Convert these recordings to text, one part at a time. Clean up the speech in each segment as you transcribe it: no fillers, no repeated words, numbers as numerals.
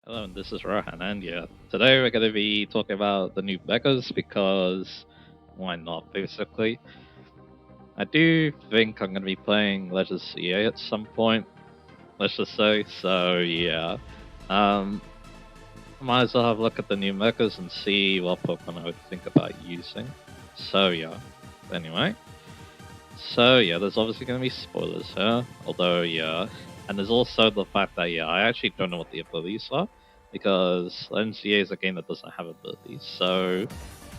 Hello, and this is Rohan, and yeah, today we're going to be talking about the new megas because why not, basically. I do think I'm going to be playing Legends CA at some point, let's just say, so yeah. Um, Might as well have a look at the new megas and see what Pokemon I would think about using. So yeah, anyway. So yeah, there's obviously going to be spoilers here, although yeah, and there's also the fact that yeah, I actually don't know what the abilities are because NCA is a game that doesn't have abilities. So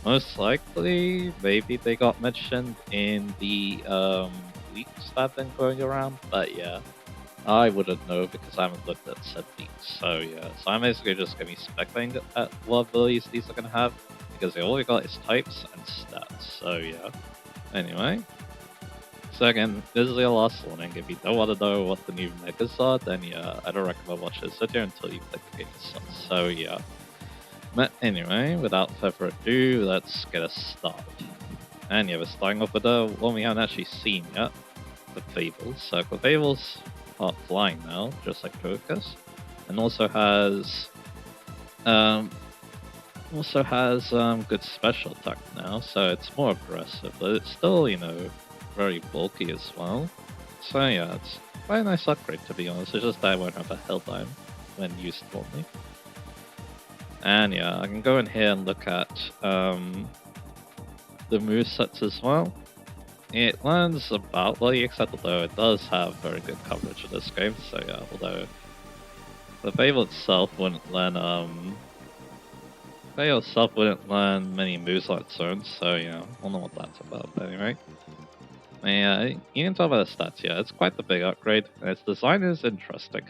most likely, maybe they got mentioned in the leaks that have been going around, but yeah, I wouldn't know because I haven't looked at said leaks. So yeah, so I'm basically just going to be speculating at what abilities these are going to have because all we got is types and stats. So yeah. Anyway, so again, this is your last warning. If you don't want to know what the new megas are, then yeah, I don't recommend watching this video until you click the game starts. So yeah. But anyway, without further ado, let's get us started. And yeah, we're starting off with the one we haven't actually seen yet, the Fables. So Fables are flying now, just like Focus, and um good special attack now, so it's more aggressive, but it's still, very bulky as well. So yeah, it's quite a nice upgrade to be honest. It's just that I won't have a Helldive when used normally. And yeah, I can go in here and look at the movesets as well. It lands about well, except although it does have very good coverage in this game. So yeah, although the Fable itself wouldn't learn many moves like its own. So yeah, I don't know what that's about. But anyway. Yeah, you can tell by the stats, yeah, it's quite the big upgrade, and its design is interesting.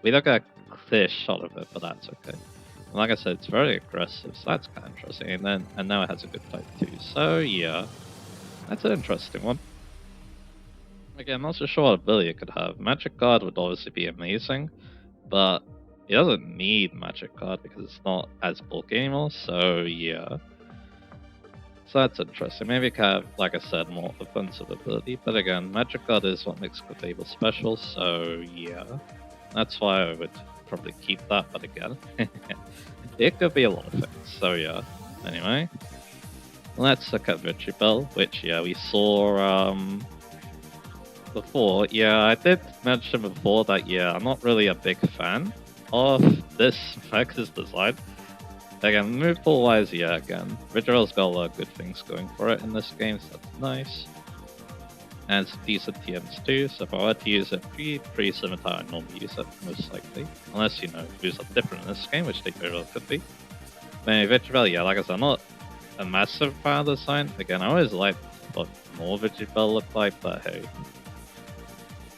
We don't get a clear shot of it, but that's okay. And like I said, it's very aggressive, so that's kind of interesting. And now it has a good type too. So yeah, that's an interesting one. Again, I'm not so sure what ability it could have. Magic Guard would obviously be amazing, but it doesn't need Magic Guard because it's not as bulky anymore. So yeah. So that's interesting. Maybe it could have, like I said, more offensive ability. But again, Magic Guard is what makes Clefable special, so yeah. That's why I would probably keep that, but again, it could be a lot of things. So yeah. Anyway, let's look at Bell, which yeah, we saw before. Yeah, I did mention before that yeah, I'm not really a big fan of this Max's design. Again, move pool wise, yeah, again, Ridgerell's got a lot of good things going for it in this game, so that's nice. And it's decent TMs too, so if I were to use it, pretty similar to how I normally use it, most likely. Unless, moves are different in this game, which they very well could be. But anyway, Vigibell, yeah, like I said, I'm not a massive fan of the design. Again, I always like what more Vigibell look like, but hey.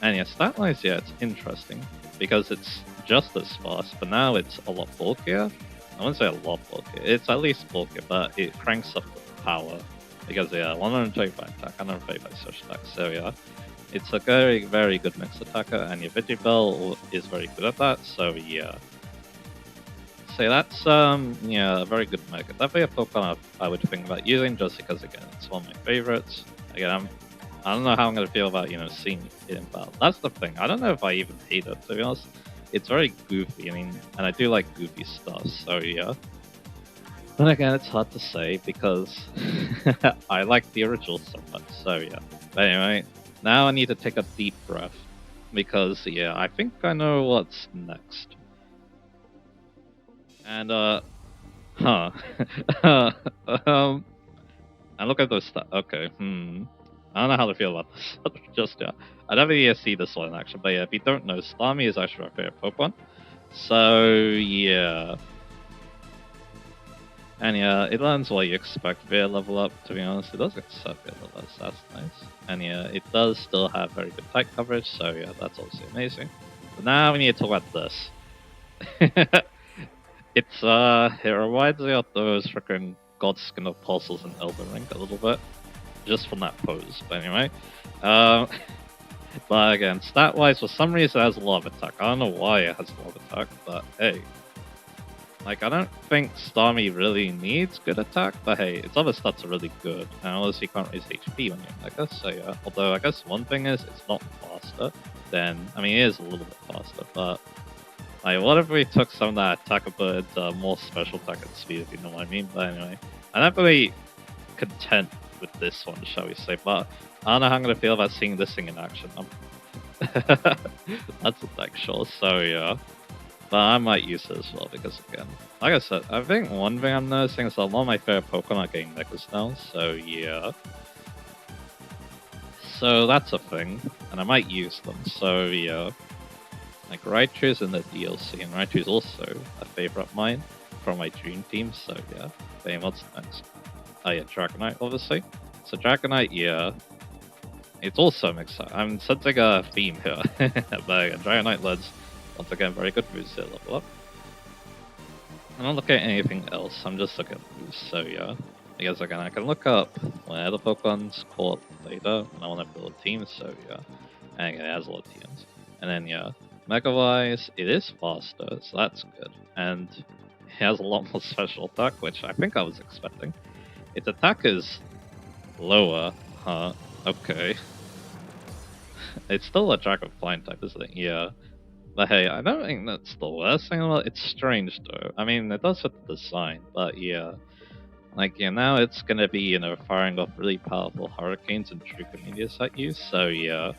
And yeah, stat-wise, yeah, it's interesting, because it's just as fast, but now it's a lot bulkier. I wouldn't say a lot bulkier. It's at least bulkier, but it cranks up the power. Because, yeah, 125 attack, 135 social attack. So, yeah, it's a very, very good mixed attacker, and your Vigibell is very good at that. So, yeah. So, that's, yeah, a very good mega. Definitely a Pokemon I would think about using, just because, again, it's one of my favorites. Again, I don't know how I'm going to feel about, seeing it in battle. That's the thing. I don't know if I even hate it, to be honest. It's very goofy, and I do like goofy stuff, so yeah. But again, it's hard to say because I like the original so much, so yeah. But anyway, now I need to take a deep breath because, yeah, I think I know what's next. And, huh. And look at those stats. Okay, I don't know how to feel about this just yet. I never need to see this one in action, but yeah, if you don't know, Starmie is actually my favorite Pokemon. So yeah. And yeah, it learns what you expect via level up, to be honest. It does accept via level up, so that's nice. And yeah, it does still have very good type coverage, so yeah, that's also amazing. But now we need to talk about this. It reminds me of those freaking Godskin of Pulses in Elden Ring a little bit. Just from that pose, but anyway. But again, stat-wise, for some reason it has a lot of attack. I don't know why it has a lot of attack, but hey. Like, I don't think Starmie really needs good attack, but hey, its other stats are really good. And obviously you can't raise HP when you're like this, so yeah. Although I guess one thing is, it's not faster, then, I mean, it is a little bit faster, but Like, what if we took some of that attack ability into more special attack and speed, if you know what I mean? But anyway, I'm not really content with this one, shall we say, but I don't know how I'm gonna feel about seeing this thing in action. That's actual, so yeah. But I might use it as well because again, like I said, I think one thing I'm noticing is that a lot of my favorite Pokemon are getting Mechas now, so yeah. So that's a thing, and I might use them, so yeah. Like Raichu's in the DLC, and Raichu's also a favorite of mine from my dream team, so yeah. Then what's next? Oh yeah, Dragonite, obviously. So Dragonite, yeah. It's also mixed up. I'm sensing a theme here. But Dragonite leads, once again, very good moves to level up. I'm not looking at anything else, I'm just looking at moves, so yeah. I guess again, I can look up when other Pokemon's caught later, and I want to build a team, so yeah. And it has a lot of teams. And then yeah, Mega-wise, it is faster, so that's good. And it has a lot more special attack, which I think I was expecting. Its attack is lower, huh? Okay. It's still a Dragon Flying type, isn't it? Yeah. But hey, I don't think that's the worst thing about it. It's strange though. I mean, it does fit the design, but yeah. Like, yeah, now it's gonna be, you know, firing off really powerful hurricanes and Trichomedias at you, so yeah.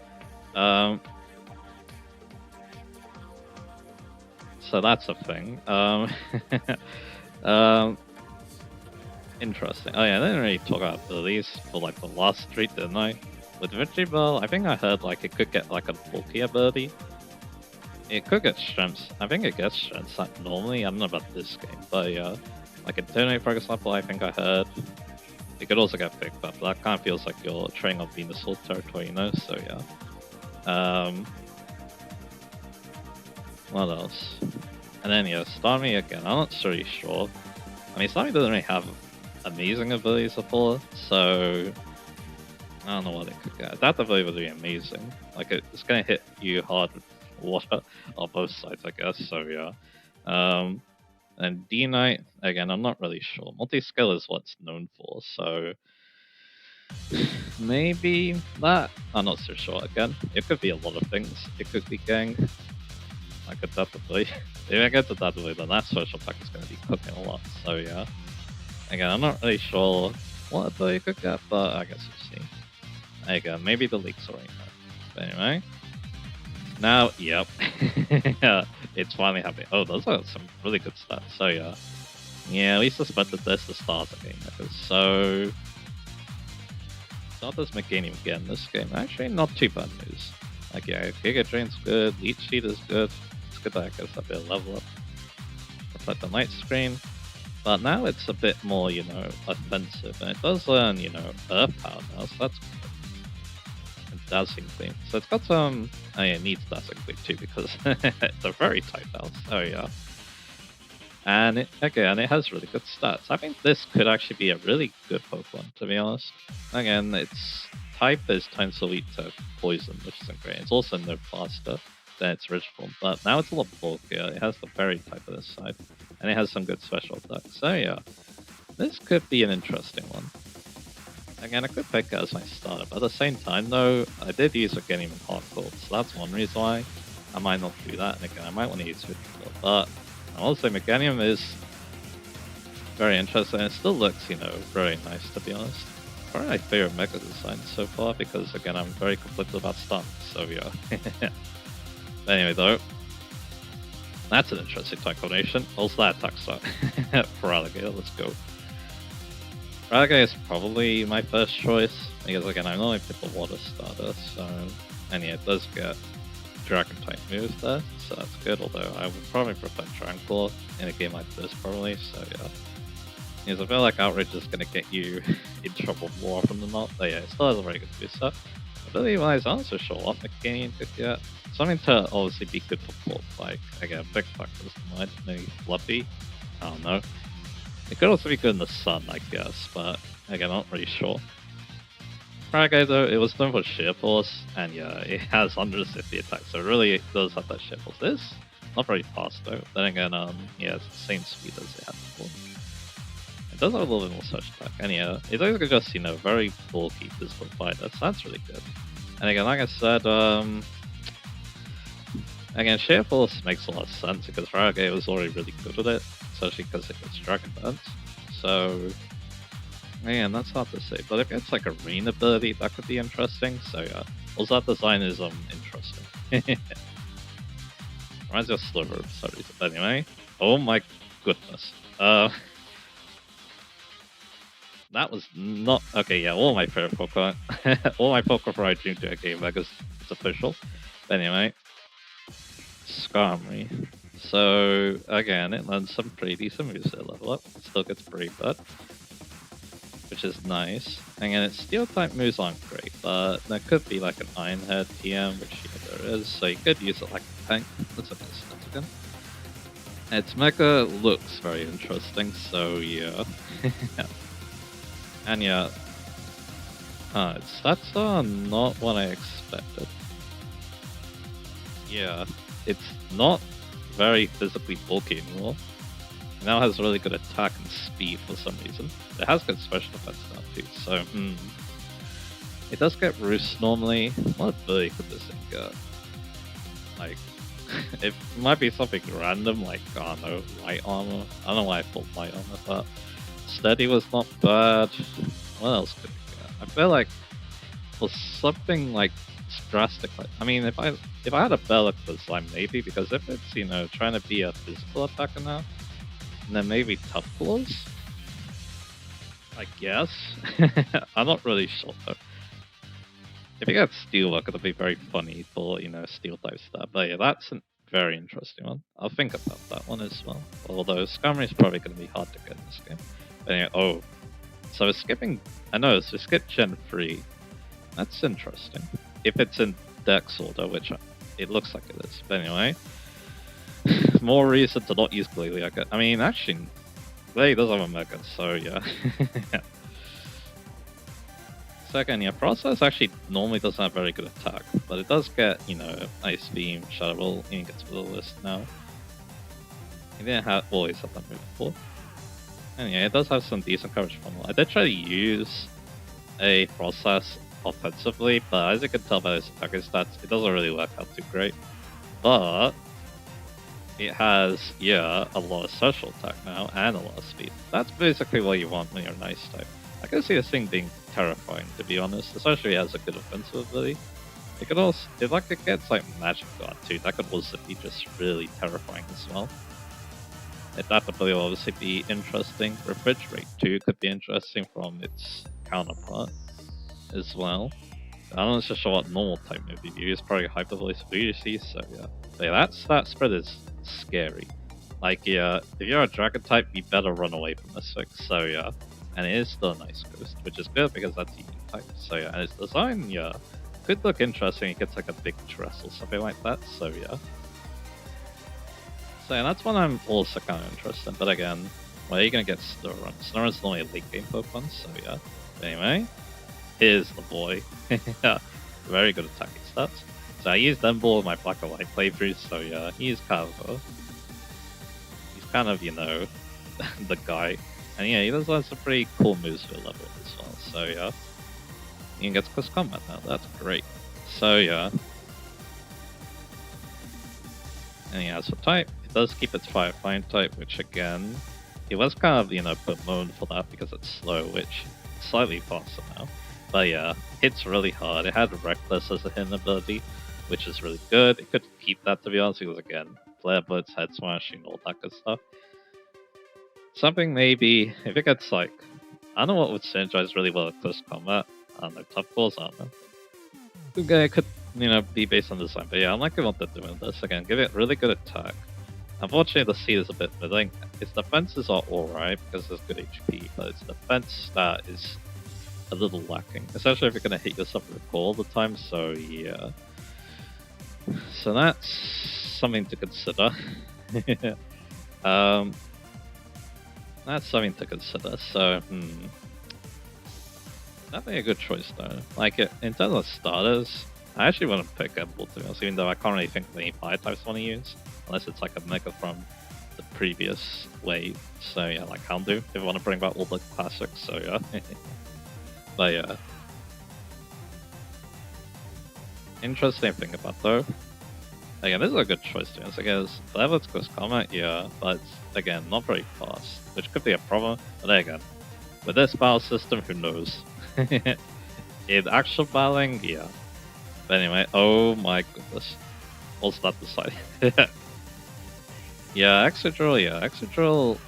So that's a thing. Interesting. Oh yeah, I didn't really talk about abilities for like the last street, didn't I? With Victreebel, I think I heard like it could get like a bulky ability. It could get strengths. I think it gets strengths like normally. I don't know about this game, but yeah. Like in Turn 8, for example, I think I heard it could also get picked up. That kind of feels like you're trading on Venusaur territory, you know? So yeah. What else? And then yeah, Starmie again. I'm not really sure. I mean, Starmie doesn't really have amazing abilities before, so I don't know what it could get. That ability would be amazing. Like it's gonna hit you hard with water on both sides, I guess. So yeah. And D-Knight, again, I'm not really sure. Multi-skill is what's known for, so maybe that. I'm not so sure. Again, it could be a lot of things. It could be Gang. I could definitely. If I get to that ability, then that social attack is going to be cooking a lot. So yeah. Again, I'm not really sure what ability you could get, but I guess we'll see. Again, maybe the leaks already know. But anyway. Now, yep. Yeah, it's finally happening. Oh, those are some really good stats. So yeah. Yeah, we suspected this to start the game. So Stardust Meganium again this game. Actually not too bad news. Like yeah, Giga Drain's good, Leech Seed is good. It's good that I guess a bit of level up. Reflect the Night Screen. But now it's a bit more, you know, offensive. And it does learn, you know, Earth Power now, so that's good. Dazzling Gleam. So it's got some. Oh yeah, it needs Dazzling Gleam too because it's a very tight house. Oh yeah. And it has really good stats. I think this could actually be a really good Pokemon, to be honest. Again, its type is Tinsel weak to Poison, which isn't great. It's also no faster than its rich form, but now it's a lot bulkier. It has the Fairy type of this side, and it has some good special attacks. So yeah, this could be an interesting one. Again, I could pick it as my starter, but at the same time, though, I did use Meganium in Hard Cold, so that's one reason why I might not do that. And again, I might want to use Victreebel, but I'll also say Meganium is very interesting. It still looks, you know, very nice, to be honest. Probably my favorite Mega design so far, because again, I'm very conflicted about stuns, so yeah. But anyway, though, that's an interesting type combination. Also, that attack start for Alligator. Let's go. Raga is probably my first choice, because again, I only picked the water starter, so. And yeah, it does get dragon type moves there, so that's good, although I would probably prefer Tranquil in a game like this, probably, so yeah. Because I feel like Outrage is going to get you in trouble more often than not, but yeah, it still has a very good boost set. Ability wise, I'm not so sure what Meganium could get. Something to obviously be good for pulp, like, again, big factors might, maybe Fluffy, I don't know. It could also be good in the sun, I guess, but again, I'm not really sure. Fragile though, it was done for Sheer Force, and yeah, it has 150 attacks, so it really does have that Sheer Force. This, not very fast though. Then again, yeah, it's the same speed as it had before. It does have a little bit more search attack, and yeah, it's basically just, you know, very bulky physical fighter, so that's really good. And again, like I said, Again, Sheer Force makes a lot of sense because Farragut was already really good at it, especially because it gets Dragon Dance. So, man, that's hard to say. But if it's like a Arena ability, that could be interesting. So yeah, also that design is interesting. Reminds me of Sliver for some reason. But anyway, oh my goodness. That was not okay. Yeah, all my favorite Pokemon, all my Pokemon for I dream to a game because it's official. But anyway, Skarmory. So again, it learns some pretty decent moves at level up. It still gets Brave Bird, which is nice. Again, its Steel type moves aren't great, but there could be like an Iron Head TM, which yeah, there is. So you could use it like a tank. Let's look at this stats again. Its mecha looks very interesting, so yeah. And yeah, its stats are not what I expected. Yeah, it's not very physically bulky anymore. It now has really good attack and speed for some reason. It has good special defense now too, so it does get Roost normally. What ability could this thing get? Like, it might be something random, like, I don't know, light armor. I don't know why I thought light armor, but Steady was not bad. What else could it get? I feel like for something like drastic, like, I mean, if I had a Belloclip Slime, maybe, because if it's, you know, trying to be a physical attacker now, and then maybe Tough Claws, I guess. I'm not really sure though. If you get Steelwork, it'll be very funny for, you know, Steel type stuff. But yeah, that's a very interesting one. I'll think about that one as well. Although Skarmory is probably going to be hard to get in this game. But anyway, oh, so we're skipping. I know, so we skip Gen 3. That's interesting. If it's in Dex order, which it looks like it is. But anyway, more reason to not use Glalie. I mean, actually, Glalie does have a Mega, so yeah. Second, yeah, Process actually normally doesn't have very good attack, but it does get, you know, Ice Beam, Shadow Ball, and it gets to the list now. It didn't have always have that move before. And yeah, it does have some decent coverage funnel. I did try to use a Process offensively, but as you can tell by its attacking stats, it doesn't really work out too great. But it has, yeah, a lot of special attack now and a lot of speed. That's basically what you want when you're an Ice type. I can see this thing being terrifying, to be honest, especially as a good offensive ability. It could also, if like it gets like Magic Guard too, that could also be just really terrifying as well. That ability will obviously be interesting. Refrigerate too could be interesting from its counterpart as well. I'm not so sure what normal type move you use, probably Hyper Voice VGC, so yeah. But yeah, that spread is scary. Like, yeah, if you're a Dragon type, you better run away from this thing, so yeah. And it is still a nice Ghost, which is good because that's EV type, so yeah. And its design, yeah, could look interesting. It gets like a big dress or something like that, so yeah. So yeah, that's one I'm also kind of interested in, but again, where are you going to get Snorunt? Snorunt's only a late game Pokemon, so yeah. But anyway, here's the boy. Very good attacking stats. So I used Emboar in my Black and White playthrough, so yeah, he's kind of, you know, the guy. And yeah, he does have some pretty cool moves for level as well, so yeah. You can get to close combat now, that's great. So yeah. And yeah, as for type, it does keep its Fire Flying type, which again, it was kind of, you know, bemoaned for that because it's slow, which is slightly faster now. But yeah, hits really hard. It had Reckless as a hidden ability, which is really good. It could keep that, to be honest, because again, Flare Blitz, Head Smashing, all that good stuff. Something maybe, if it gets like, I don't know what would synergize really well with close combat. I don't know, Tough Claws, I don't know. Okay, it could, you know, be based on design, but yeah, I'm liking what they're doing with this. Again, give it really good attack. Unfortunately, the seed is a bit middling. Its defenses are alright because there's good HP, but its defense stat is a little lacking, especially if you're going to hit yourself with a core all the time, so yeah. So that's something to consider. That's something to consider, so, that'd be a good choice though. Like, in terms of starters, I actually want to pick Emboar, to be honest, even though I can't really think of any fire types I want to use, unless it's like a mega from the previous wave. So yeah, like Houndoom, if you want to bring back all the classics, so yeah. But yeah. Interesting thing about though, Again, this is a good choice to be honest. I guess Level's Ghost Combat, yeah, but it's, again, not very fast, which could be a problem. But then again, with this battle system, who knows? In actual battling, yeah. But anyway, oh my goodness. What's that decide? Yeah, Excadrill,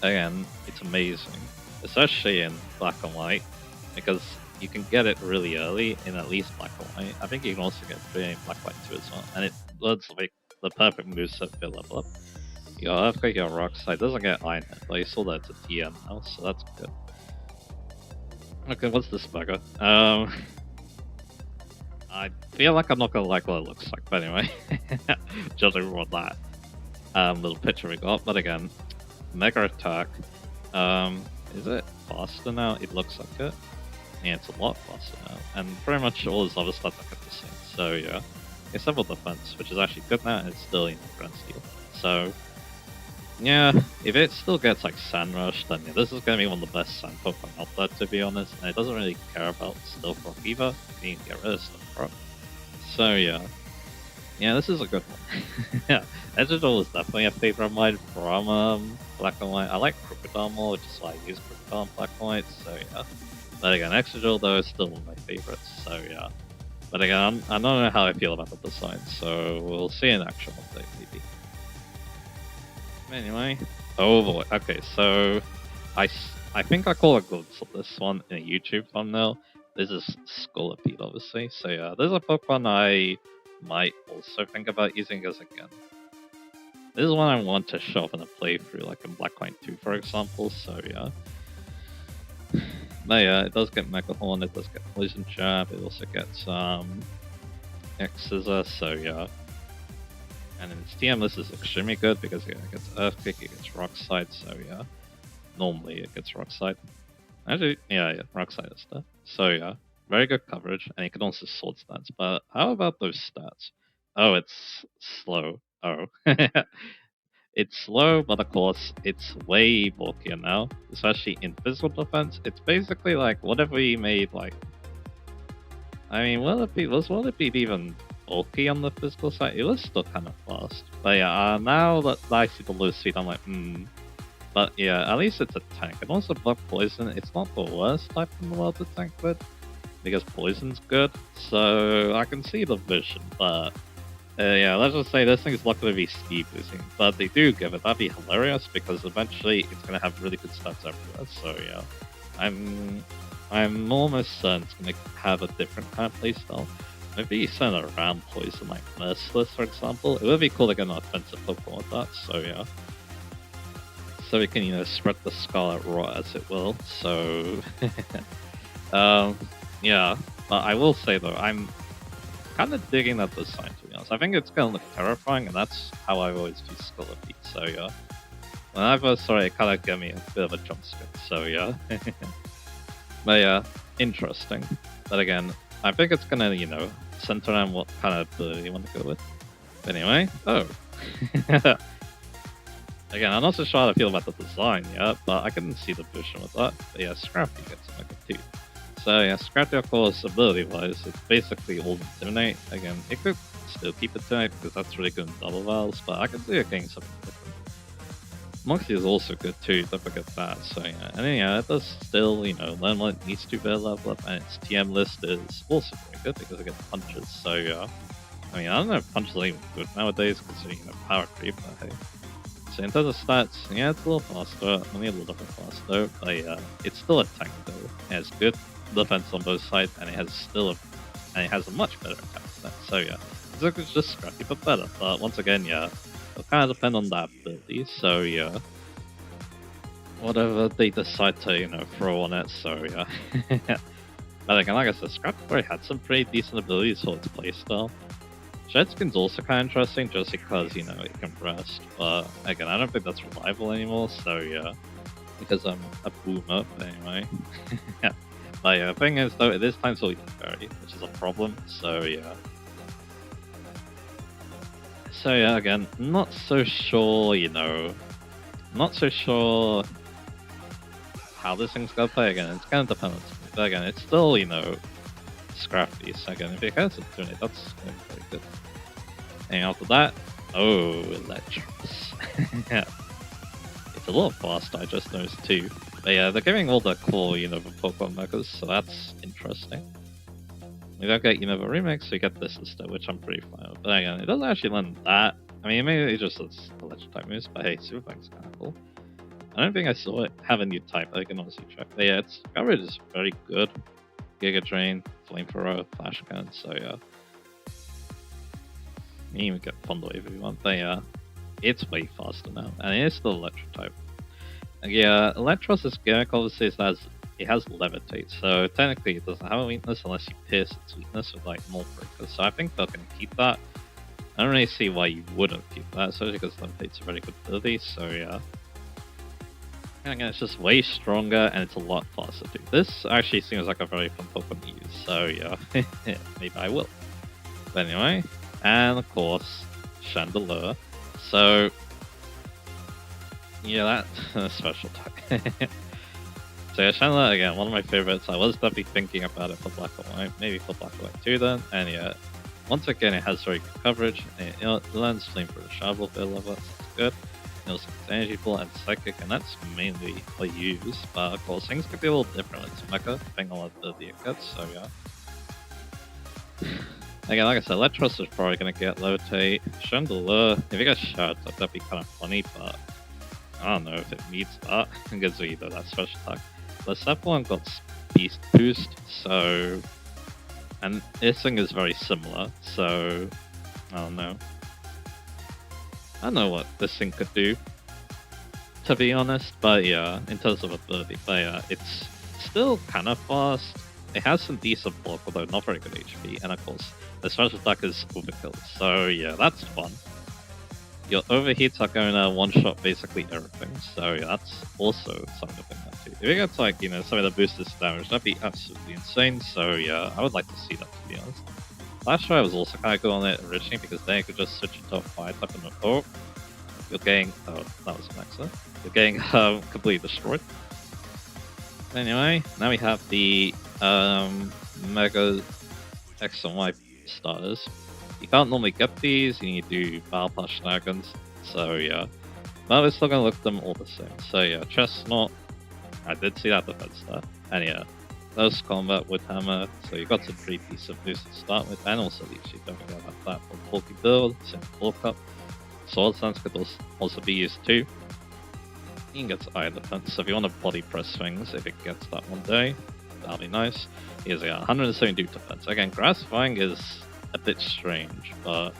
again, it's amazing. Especially in black and white, because you can get it really early in at least black and white. I think you can also get it in black and white too as well. And it looks like the perfect moveset for level up. You got Earthquake, you got Rock Slide, doesn't get Iron Head, but you saw that it's a TM now, so that's good. Okay, what's this bugger? I feel like I'm not gonna like what it looks like, but anyway. Judging from that little picture we got, but again, Mega Attack. Is it faster now? It looks like it. Yeah, it's a lot faster now. And pretty much all his other stuff are the same. So yeah. Except for defense, which is actually good now, and it's still in Grand Steel. So yeah, if it still gets like Sand Rush, then yeah, this is gonna be one of the best Sand Pokemon out there, to be honest. And it doesn't really care about Stealth Rock either. You can get rid of Stealth Rock. So yeah. Yeah, this is a good one. Yeah, Excadrill is definitely a favorite of mine from Black and White. I like Crocodile more, which is why I use Crocodile in Black and White, so yeah. But again, Excadrill though is still one of my favorites, so yeah. But again, I don't know how I feel about the design, so we'll see in action one day, maybe. Anyway, oh boy, okay, so I think I call a glimpse of this one in a YouTube thumbnail. This is Scolipede, obviously, so yeah, there's a Pokemon I might also think about using as again. This is one I want to show up in a playthrough, like in Black White 2, for example, so yeah. But yeah, it does get Mega Horn, it does get Poison Jab, it also gets X-Scissor, so yeah. And in its TM, this is extremely good because yeah, it gets Earthquake, it gets Rock Slide, so yeah. Normally it gets Rock Slide. Actually, yeah, Rock Slide is there. So yeah, very good coverage, and it can also Sword stats. But how about those stats? Oh, it's slow. Oh. It's slow, but of course, it's way bulkier now, especially in physical defense. It's basically like, what if we made like... I mean, will it be even bulky on the physical side? It was still kind of fast. But yeah, now that I see the low speed, I'm like, But yeah, at least it's a tank. And also Block Poison, it's not the worst type in the world to tank with, because Poison's good, so I can see the vision, but yeah, let's just say this thing's not going to be speed boosting, but they do give it. That'd be hilarious, because eventually it's going to have really good stats everywhere, so yeah. I'm almost certain it's going to have a different kind of playstyle. Maybe send around Poison, like Merciless, for example. It would be cool to get an offensive Pokemon with that, so yeah. So we can, you know, spread the Scarlet Rot as it will, so... yeah, but I will say though, I'm kind of digging that design, to be honest. I think it's going to look terrifying, and that's how I always do Scolipede, so yeah. When I first saw it, it kind of gave me a bit of a jump scare, so yeah. But yeah, interesting. But again, I think it's going to, you know, center on what kind of ability you want to go with. But anyway, oh. Again, I'm not so sure how I feel about the design yet, but I can see the vision with that. But yeah, Scrafty gets a Mega 2. So yeah, Scrafty, of course, ability-wise, it's basically all Intimidate. Again, it could still keep Intimidate because that's really good in double vowels, but I can see it getting something different. Moxie is also good too, don't forget that. So yeah, and then, yeah, it does still, you know, learn what it needs to be level up, and its TM list is also very good because it gets punches. So yeah, I mean, I don't know if punches are even good nowadays considering, you know, power creep, but hey. So in terms of stats, yeah, it's a little faster, only a little bit faster, but yeah, it's still a tank though. It has good defense on both sides, and it has a much better attack stat. So yeah, it's just Scrappy but better. But once again, yeah, it'll kind of depend on that ability. So yeah, whatever they decide to, you know, throw on it. So yeah, but again, like I said, Scrappy already had some pretty decent abilities for its playstyle. Shedskin's also kind of interesting just because, you know, it can rest, but again, I don't think that's reliable anymore, so yeah, because I'm a boomer, but anyway. Yeah. But yeah, the thing is, though, it is time to leave Fairy, which is a problem, so yeah. So yeah, again, not so sure, you know, not so sure how this thing's gonna play. Again, it's kind of dependent, but again, it's still, you know, Scrafty, so again, if it has a Tunic, that's very good. And after that, oh, Electros. Yeah. It's a lot faster, I just noticed too. But yeah, they're giving all the cool Unova Pokemon megas, so that's interesting. We don't get Unova Remix, we get this instead, which I'm pretty fine with. But again, it doesn't actually learn that. I mean, maybe it just does electric type moves, but hey, Super Bank's kind of cool. I don't think I saw it have a new type, I can honestly check. But yeah, its coverage is very good. Giga Drain, Flamethrower, Flash Gun, so yeah. You can even get Thunder Wave if you want, but yeah. It's way faster now, and it is still electric type. And yeah, Electros is gimmick obviously it has Levitate, so technically it doesn't have a weakness unless you pierce its weakness with like Mold Breaker. So I think they're gonna keep that. I don't really see why you wouldn't keep that, especially because Levitate's a very good ability, so yeah. And again, it's just way stronger and it's a lot faster too. This actually seems like a very fun Pokemon to use, so yeah, maybe I will. But anyway, and of course, Chandelure. So, yeah, that's special attack. So yeah, Chandelure, again, one of my favorites. I was definitely thinking about it for Black and White, maybe for Black and White too then. And yeah, once again, it has very good coverage. And it learns Flame for the Shovel Bill level, so that's good. It also gets Energy Ball and Psychic, and that's mainly what you use. But of course, things could be a little different with Mecha, depending on what ability it gets, so yeah. Again, like I said, Electros is probably going to get Levitate. Chandelure, if it gets Shard, that'd be kind of funny, but I don't know if it meets that. It gives you either that special attack. The second one got Beast Boost, so. And this thing is very similar, so. I don't know. I don't know what this thing could do, to be honest, but yeah, in terms of ability. But yeah, it's still kind of fast. It has some decent block, although not very good HP, and of course, the special attack is Overkill, so yeah, that's fun. Your overheats are going to one-shot basically everything, so yeah, that's also something to think about too. If it gets like, some of the boosters damage, that'd be absolutely insane, so yeah, I would like to see that, to be honest. Last try was also kind of good on it originally, because then you could just switch it to a fire type and oh, you're getting, oh, that was an accident. You're getting completely destroyed. Anyway, now we have the Mega X and Y starters. You can't normally get these, you need to do Battle Pass shenanigans, so yeah. But we're still gonna look at them all the same. So yeah, Chestnut, I did see that defense there. And yeah, Close Combat with Hammer, so you got some pretty decent boosts to start with, and also Leech, you don't forget about that for bulky build, same Bulk Up. Sword Stance could also be used too. You can get Iron Defense, so if you want to body press things, if it gets that one day, that'll be nice. Here's 172 defense. Again, Grass Flying is a bit strange, but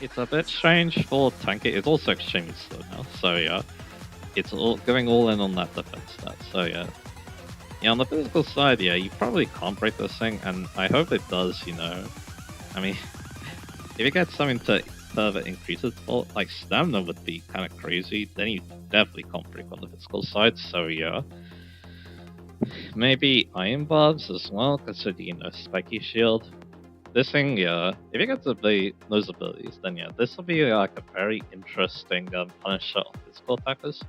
it's a bit strange for tanking. It's also extremely slow now, so yeah, it's all going all in on that defense stat. So yeah, on the physical side, yeah, you probably can't break this thing, and I hope it does. I mean, if it gets something to further increase its bulk, like stamina would be kind of crazy, then you definitely can't break on the physical side. So yeah. Maybe Iron Barbs as well, considering Spiky Shield. This thing, yeah, if you get to play those abilities, then yeah, this will be like a very interesting punisher of physical attackers.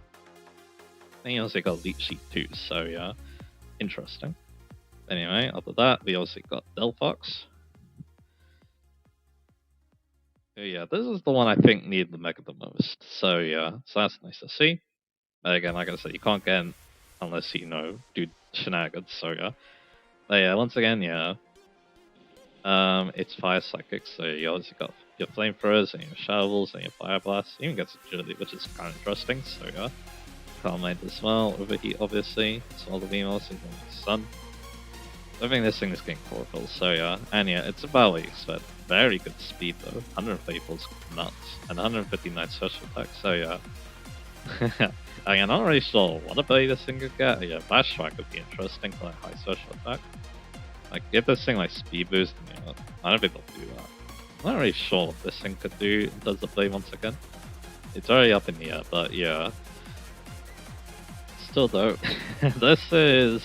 Then you also got Leech Seed too, so yeah, interesting. Anyway, after that, we also got Delphox. So yeah, this is the one I think needed the Mega the most, so yeah, so that's nice to see. But again, like I said, you can't get in unless you do shenanigans, so yeah. But yeah, once again, yeah. It's Fire Psychic, so you obviously got your Flamethrowers and your Shovels and your Fire Blasts. You even get Agility, which is kind of interesting, so yeah. Calm Mind as well, Overheat obviously, so all the VMOs and the Sun. I think this thing is getting Chlorophyll, so yeah. And yeah, it's about what you expect. Very good speed though, 134 is nuts, and 159 special attack, so yeah. I'm not really sure what ability this thing could get. Yeah, Flash Strike would be interesting for like high special attack. Like, give this thing like speed boost, I don't think they'll do that. I'm not really sure what this thing could do in terms of play once again. It's already up in the air, but yeah. Still though, this is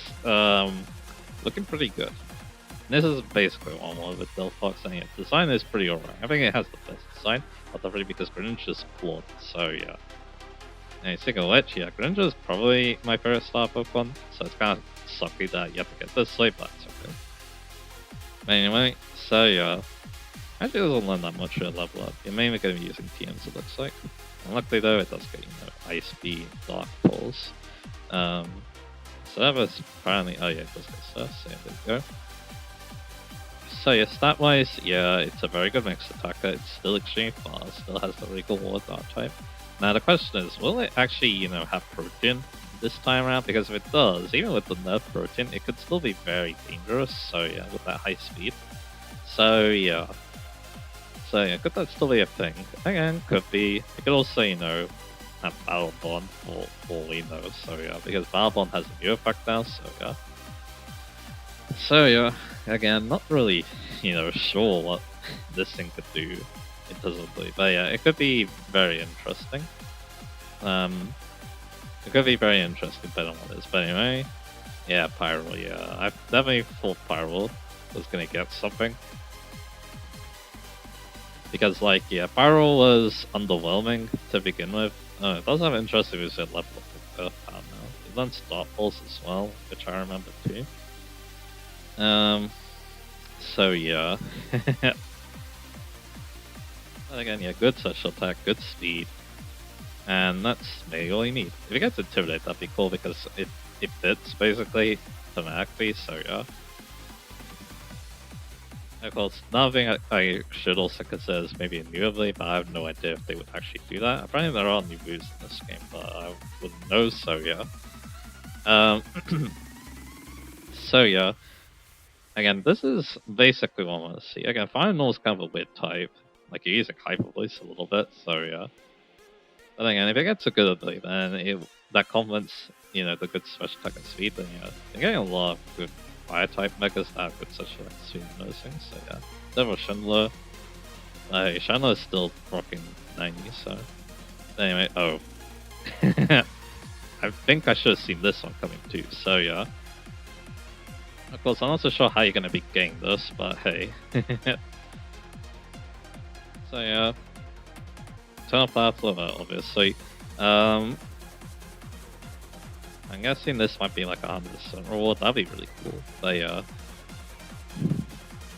looking pretty good. And this is basically what I wanted with Delphox, and yeah, design is pretty alright. I think it has the best design, but definitely because Greninja is flawed, so yeah. And speaking of which, yeah, Greninja is probably my favorite star Pokemon, so it's kind of sucky that you have to get this way, but it's okay. But anyway, so yeah, Actually, it doesn't learn that much at level up. You're mainly going to be using TMs, it looks like. And luckily, though, it does get, Ice Beam, Dark Pulse. Service apparently. Oh, yeah, it does get Surf, so there we go. So, yeah, stat wise, yeah, it's a very good mixed attacker. It's still extremely fast, still has the Regal War Dark type. Now, the question is, will it actually, have Protean this time around? Because if it does, even with the nerf Protean, it could still be very dangerous. So, yeah, with that high speed. So, yeah. Could that still be a thing? Again, could be. It could also, have Battle Bond for all we know. So, yeah, because Battle Bond has a new effect now. So, yeah. So, yeah, again, not really, sure what this thing could do invisibly. But yeah, it could be very interesting. It could be very interesting depending on what it is. But anyway, yeah, Pyro, yeah. I definitely thought Pyro was gonna get something. Because, like, yeah, Pyro was underwhelming to begin with. It does have interesting views at level of Earth Power now. It learns Star Pulse as well, which I remember too. So yeah. Again, yeah, good special attack, good speed. And that's maybe all you need. If it gets Intimidate, that'd be cool because it fits basically thematically, so yeah. Of course, another thing I should also consider is maybe a new ability, but I have no idea if they would actually do that. Apparently there are new moves in this game, but I wouldn't know, so yeah. So yeah. Again, this is basically what I want to see. Again, Fire Null is kind of a weird type. Like, you're using Hyper Voice a little bit, so yeah. But again, if it gets a good ability, then that complements, the good special attack and speed, then yeah, you're getting a lot of good fire type megas that have good special attack and speed and those things, so yeah. Devil Chandler. Chandler is still rocking 90, so. Anyway, oh. I think I should have seen this one coming too, so yeah. Of course, I'm not so sure how you're going to be getting this, but hey. So yeah. Turn Fire Fliver, obviously. I'm guessing this might be like a 100% reward. That'd be really cool. But yeah.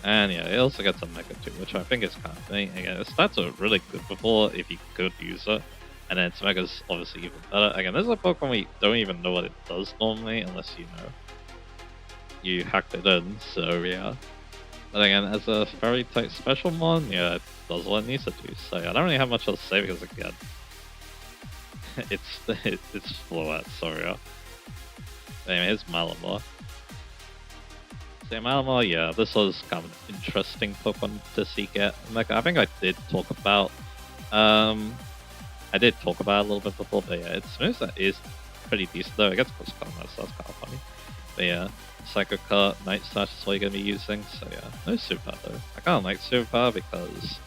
And yeah, it also gets a Mega too, which I think is kind of thing. Again, its stats are really good before if you could use it. And then its Mega's obviously even better. Again, this is a Pokemon we don't even know what it does normally, unless you hacked it in, so yeah. But again, as a very tight special mon, yeah, it does what it needs to do. So yeah, I don't really have much else to say because again, it's Float, so yeah. Anyway, here's Malamar. So yeah, Malamar, yeah, this was kind of an interesting Pokemon to see get. Like, I think I did talk about a little bit before, but yeah, its moves that is pretty decent though. It gets close combat, so that's kind of funny. But yeah. Psycho Cut, Night Slash is what you're going to be using, so yeah. No Super though. I kind of like Super because,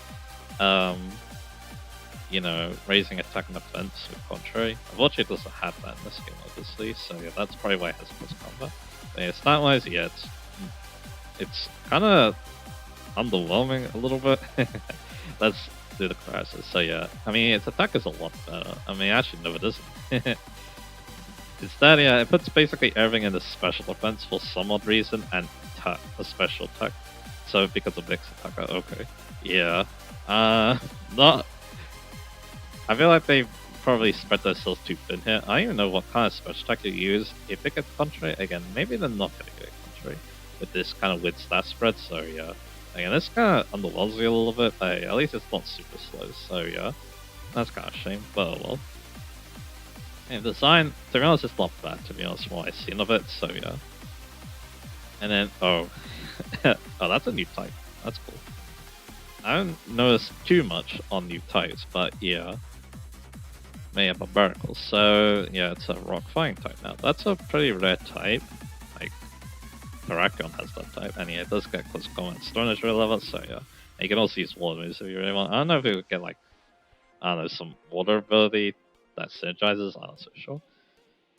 raising attack and defense with Contrary. Unfortunately, it doesn't have that in this game, obviously, so yeah, that's probably why it has plus combat. But yeah, stat wise, yeah, it's kind of underwhelming a little bit. Let's do the comparison. So yeah, I mean, its attack is a lot better. I mean, actually, no, it isn't. Instead, yeah, it puts basically everything in the special defense for some odd reason and a special attack. So because of mixed attacker, okay. Yeah. Not. I feel like they probably spread themselves too thin here. I don't even know what kind of special attack you use. If it gets contrary, again, maybe they're not gonna get contrary with this kind of weird stat spread, so yeah. Again, this kind of underwhelms me a little bit, but at least it's not super slow, so yeah. That's kind of a shame, but oh well. And the design, to be honest, it's not bad, to be honest, from what I've seen of it, so yeah. And then, oh, that's a new type. That's cool. I haven't noticed too much on new types, but yeah. Mega Barbaracle. So, yeah, it's a rock fighting type now. That's a pretty rare type. Like, Terrakion has that type, and yeah, it does get close combat. Stone is really level, so yeah. And you can also use water moves if you really want. I don't know if it would get, like, I don't know, some water ability that synergizes, I'm not so sure.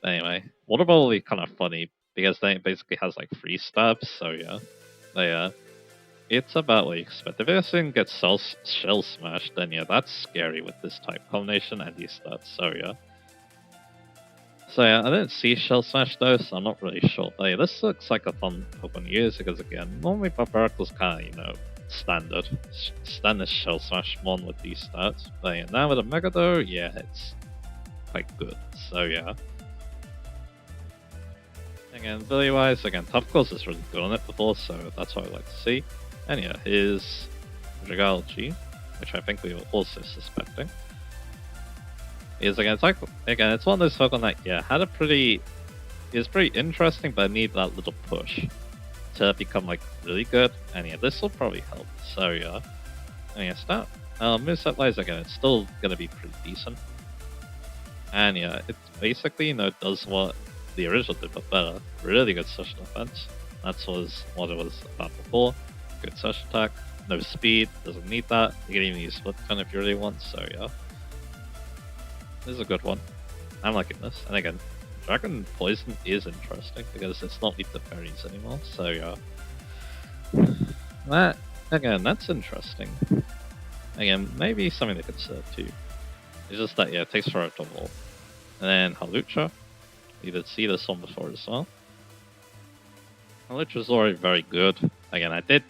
But anyway, Water Ball will be kind of funny because then it basically has like 3 stabs, so yeah. But yeah, it's about what you expect. If this thing gets shell smashed, then yeah, that's scary with this type combination and these stats, so yeah. So yeah, I didn't see shell smash though, so I'm not really sure. But yeah, this looks like a fun Pokemon to use because again, normally Barbaracle's kind of, standard. Standard Shell Smash Mon with these stats. But yeah, now with a Mega though, yeah, it's quite good. So yeah. Again, ability-wise, again, Tough Calls is really good on it before, so that's what I like to see. And yeah, here's Regal G, which I think we were also suspecting. Is again, it's like it's one of those Pokemon that had a pretty, is pretty interesting, but need that little push to become like really good. And yeah, this will probably help. So yeah, and yeah, start. Moveset wise, again, it's still gonna be pretty decent. And yeah, it basically does what the original did, but better. Really good special defense. That was what it was about before. Good special attack. No speed. Doesn't need that. You can even use split gun if you really want. So yeah. This is a good one. I'm liking this. And again, Dragon Poison is interesting because it's not with the fairies anymore. So yeah. That's interesting. Again, maybe something to consider too. It's just that it takes forever to evolve. And then Hawlucha. You did see this one before as well. Hawlucha's already very good. Again, I think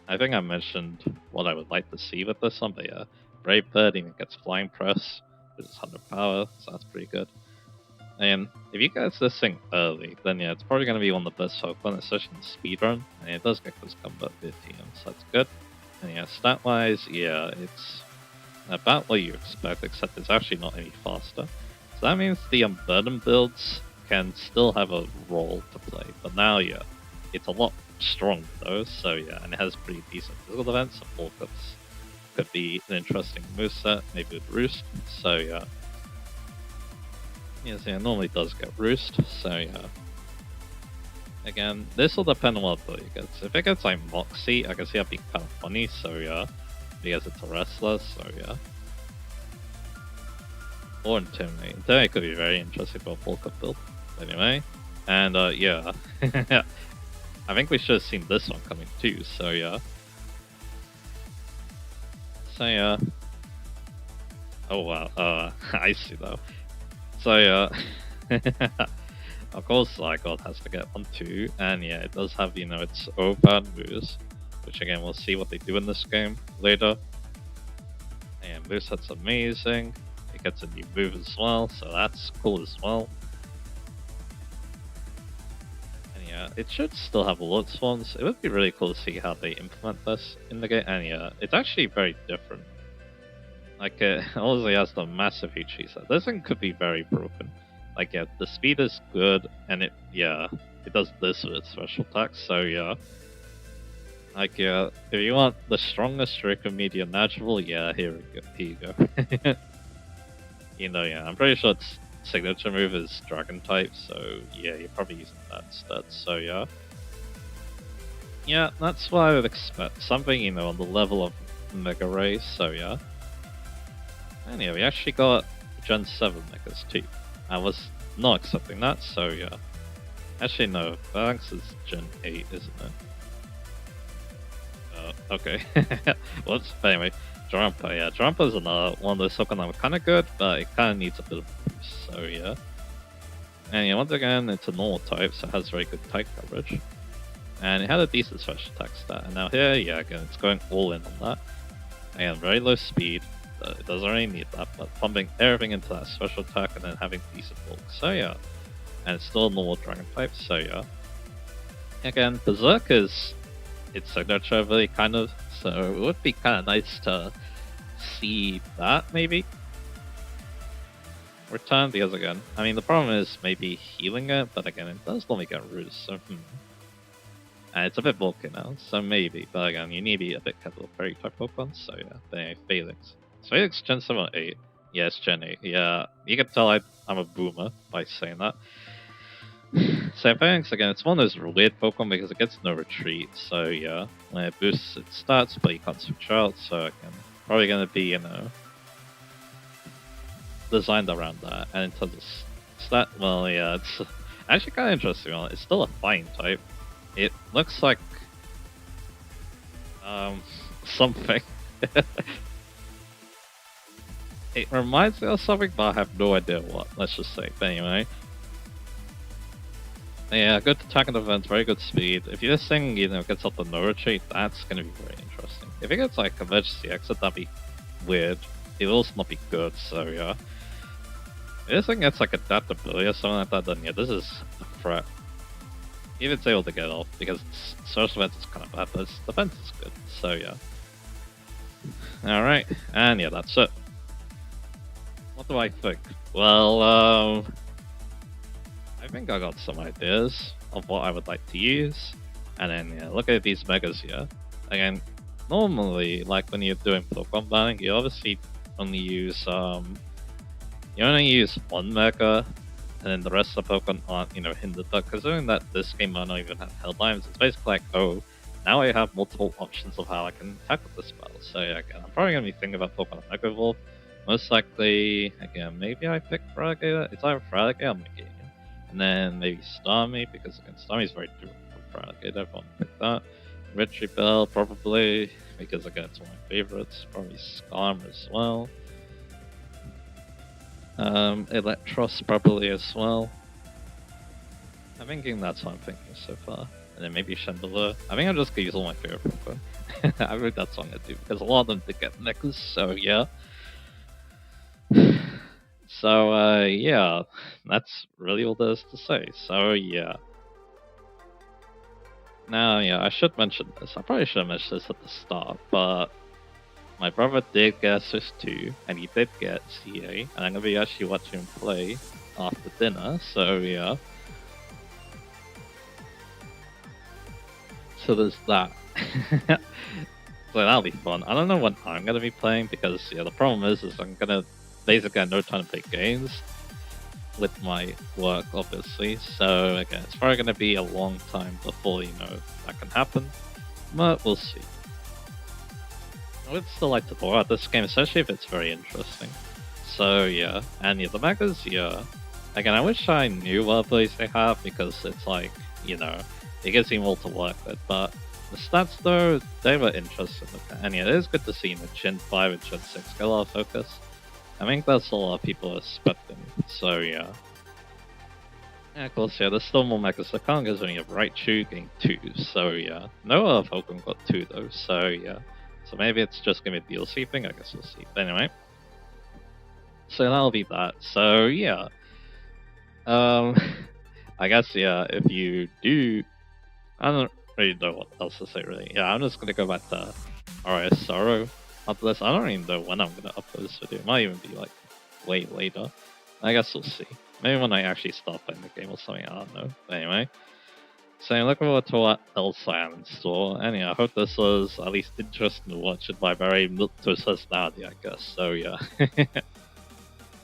I mentioned what I would like to see with this one, but yeah. Brave Bird even gets Flying Press. Which is 100 power, so that's pretty good. And if you get this thing early, then yeah, it's probably going to be one of the best Pokemon, especially in speedrun. And it does get this combat 15, so that's good. And yeah, stat wise, yeah, it's about what you expect, except it's actually not any faster. So that means the Unburden builds can still have a role to play, but now yeah, it's a lot stronger though, so yeah, and it has pretty decent physical defense, so Volcups could be an interesting moveset, maybe with Roost, so yeah. Yes, yeah, it normally does get Roost, so yeah. Again, this will depend on what ability it gets. If it gets like Moxie, I can see that being kind of funny, so yeah. Because it's a wrestler, so yeah. Or Intimidate. Intimidate could be very interesting for a Volcup build. Anyway, and yeah. I think we should have seen this one coming too, so yeah. So yeah. Oh wow, I see though. So yeah. Of course Zygarde has to get 1 too, and yeah, it does have, its overpowered moves, which again we'll see what they do in this game later. And moveset's amazing. It gets a new move as well, so that's cool as well. And yeah, it should still have Lord Swans. It would be really cool to see how they implement this in the game, and yeah, it's actually very different. Like, it obviously has the massive HP set. This thing could be very broken. Like, yeah, the speed is good, and it does this with its special attacks, so yeah. Like, yeah, if you want the strongest Draco Meteor imaginable, yeah, here you go. Yeah, I'm pretty sure its signature move is Dragon type, so yeah, you're probably using that instead, so yeah. Yeah, that's what I would expect. Something, on the level of Mega Ray, so yeah. And yeah, we actually got Gen 7 Megas too. I was not expecting that, so yeah. Actually, no, Phalanx is Gen 8, isn't it? Okay. Whoops, but anyway, Drampa, yeah. Drampa is another one of those Pokemon that were kind of good, but it kind of needs a bit of a boost, so yeah. And yeah, once again, it's a normal type, so it has very good type coverage. And it had a decent special attack stat, and now here, yeah, again, it's going all in on that. Again, very low speed. It doesn't really need that, but pumping everything into that special attack and then having decent bulk, so yeah. And it's still a normal Dragon type, so yeah. Again, Berserk is its signature ability, kind of, so it would be kind of nice to see that, maybe. Return, because again, I mean, the problem is maybe healing it, but again, it does normally get Roost, so And it's a bit bulky now, so maybe, but again, you need to be a bit careful with fairy type Pokemon, so yeah. But anyway, Phalanx. So Phalanx Gen 7 or 8? Yeah, it's Gen 8. Yeah, you can tell I'm a boomer by saying that. So Phalanx, again, it's one of those weird Pokemon because it gets no retreat, so yeah. When it boosts its stats, but you can't switch out, so again, probably gonna be, designed around that. And in terms of stat, well, yeah, it's actually kind of interesting. It's still a flying type. It looks like something. It reminds me of something, but I have no idea what. Let's just say. But anyway, Yeah, good attack and defense, very good speed. If this thing, gets up the no retreat, that's gonna be very interesting. If it gets like emergency exit, that'd be weird. It'll also not be good, so yeah. If this thing gets like adaptability or something like that, then yeah, this is a threat. If it's able to get off, because its social defense is kind of bad, but its defense is good, so yeah. Alright, and yeah, that's it. What do I think? Well, I think I got some ideas of what I would like to use. And then, yeah, look at these megas here. Again, normally, like when you're doing Pokemon banning, you obviously only use, you only use one mega, and then the rest of the Pokemon aren't, hindered. But considering that this game might not even have Helldimes, it's basically like, oh, now I have multiple options of how I can tackle this battle. So yeah, again, I'm probably going to be thinking about Pokemon Mega Evolve. Most likely, again, maybe I pick Feraligatr. It's either Feraligatr or Meganium. And then maybe Starmie, because again, Starmie is very different from Feraligatr. If I want to pick that. Richie Bell, probably, because again, it's one of my favorites. Probably Skarm as well. Electros, probably as well. I'm thinking that's what I'm thinking so far. And then maybe Chandelure. I think I'm just gonna use all my favorite Pokemon. I think that's what I'm gonna do, because a lot of them did get necklace, so yeah. So, yeah, that's really all there is to say. So, yeah. Now, yeah, I should mention this. I probably should have mentioned this at the start, but my brother did get Swiss 2, and he did get CA, and I'm gonna be actually watching him play after dinner, so yeah. So there's that. So that'll be fun. I don't know when I'm gonna be playing, because yeah, the problem is I'm gonna basically have no time to play games with my work, obviously. So again, it's probably gonna be a long time before that can happen, but we'll see. I would still like to talk about this game, especially if it's very interesting. So yeah, and yeah, the megas, yeah. Again, I wish I knew what abilities they have, because it's like, it gives me more to work with, but the stats though, they were interesting. And yeah, it is good to see Gen 5 and Gen 6 get a lot of focus. I think that's a lot of people are expecting, so yeah. Yeah, of course, yeah, there's still more megas. The Kangas only have Raichu getting 2, so yeah. No other Pokemon got 2 though, so yeah. So maybe it's just gonna be a DLC thing, I guess we'll see. But anyway. So that'll be that. So yeah. I guess, yeah, if you do, I don't really know what else to say, really. Yeah, I'm just gonna go back to RS Sorrow after this. I don't even know when I'm gonna upload this video. It might even be like way later. I guess we'll see. Maybe when I actually start playing the game or something, I don't know. But anyway. So I'm looking forward to what else I have in store. And yeah, I hope this was at least interesting to watch it by very multiple personality, I guess. So yeah.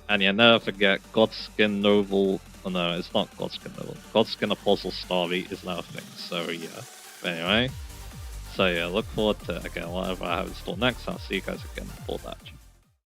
And yeah, never forget, Godskin Noble. Oh no, it's not Godskin Noble. Godskin Apostle Starmie is now a thing. So yeah. But anyway. So yeah, look forward to again whatever I have in store next. I'll see you guys again for that.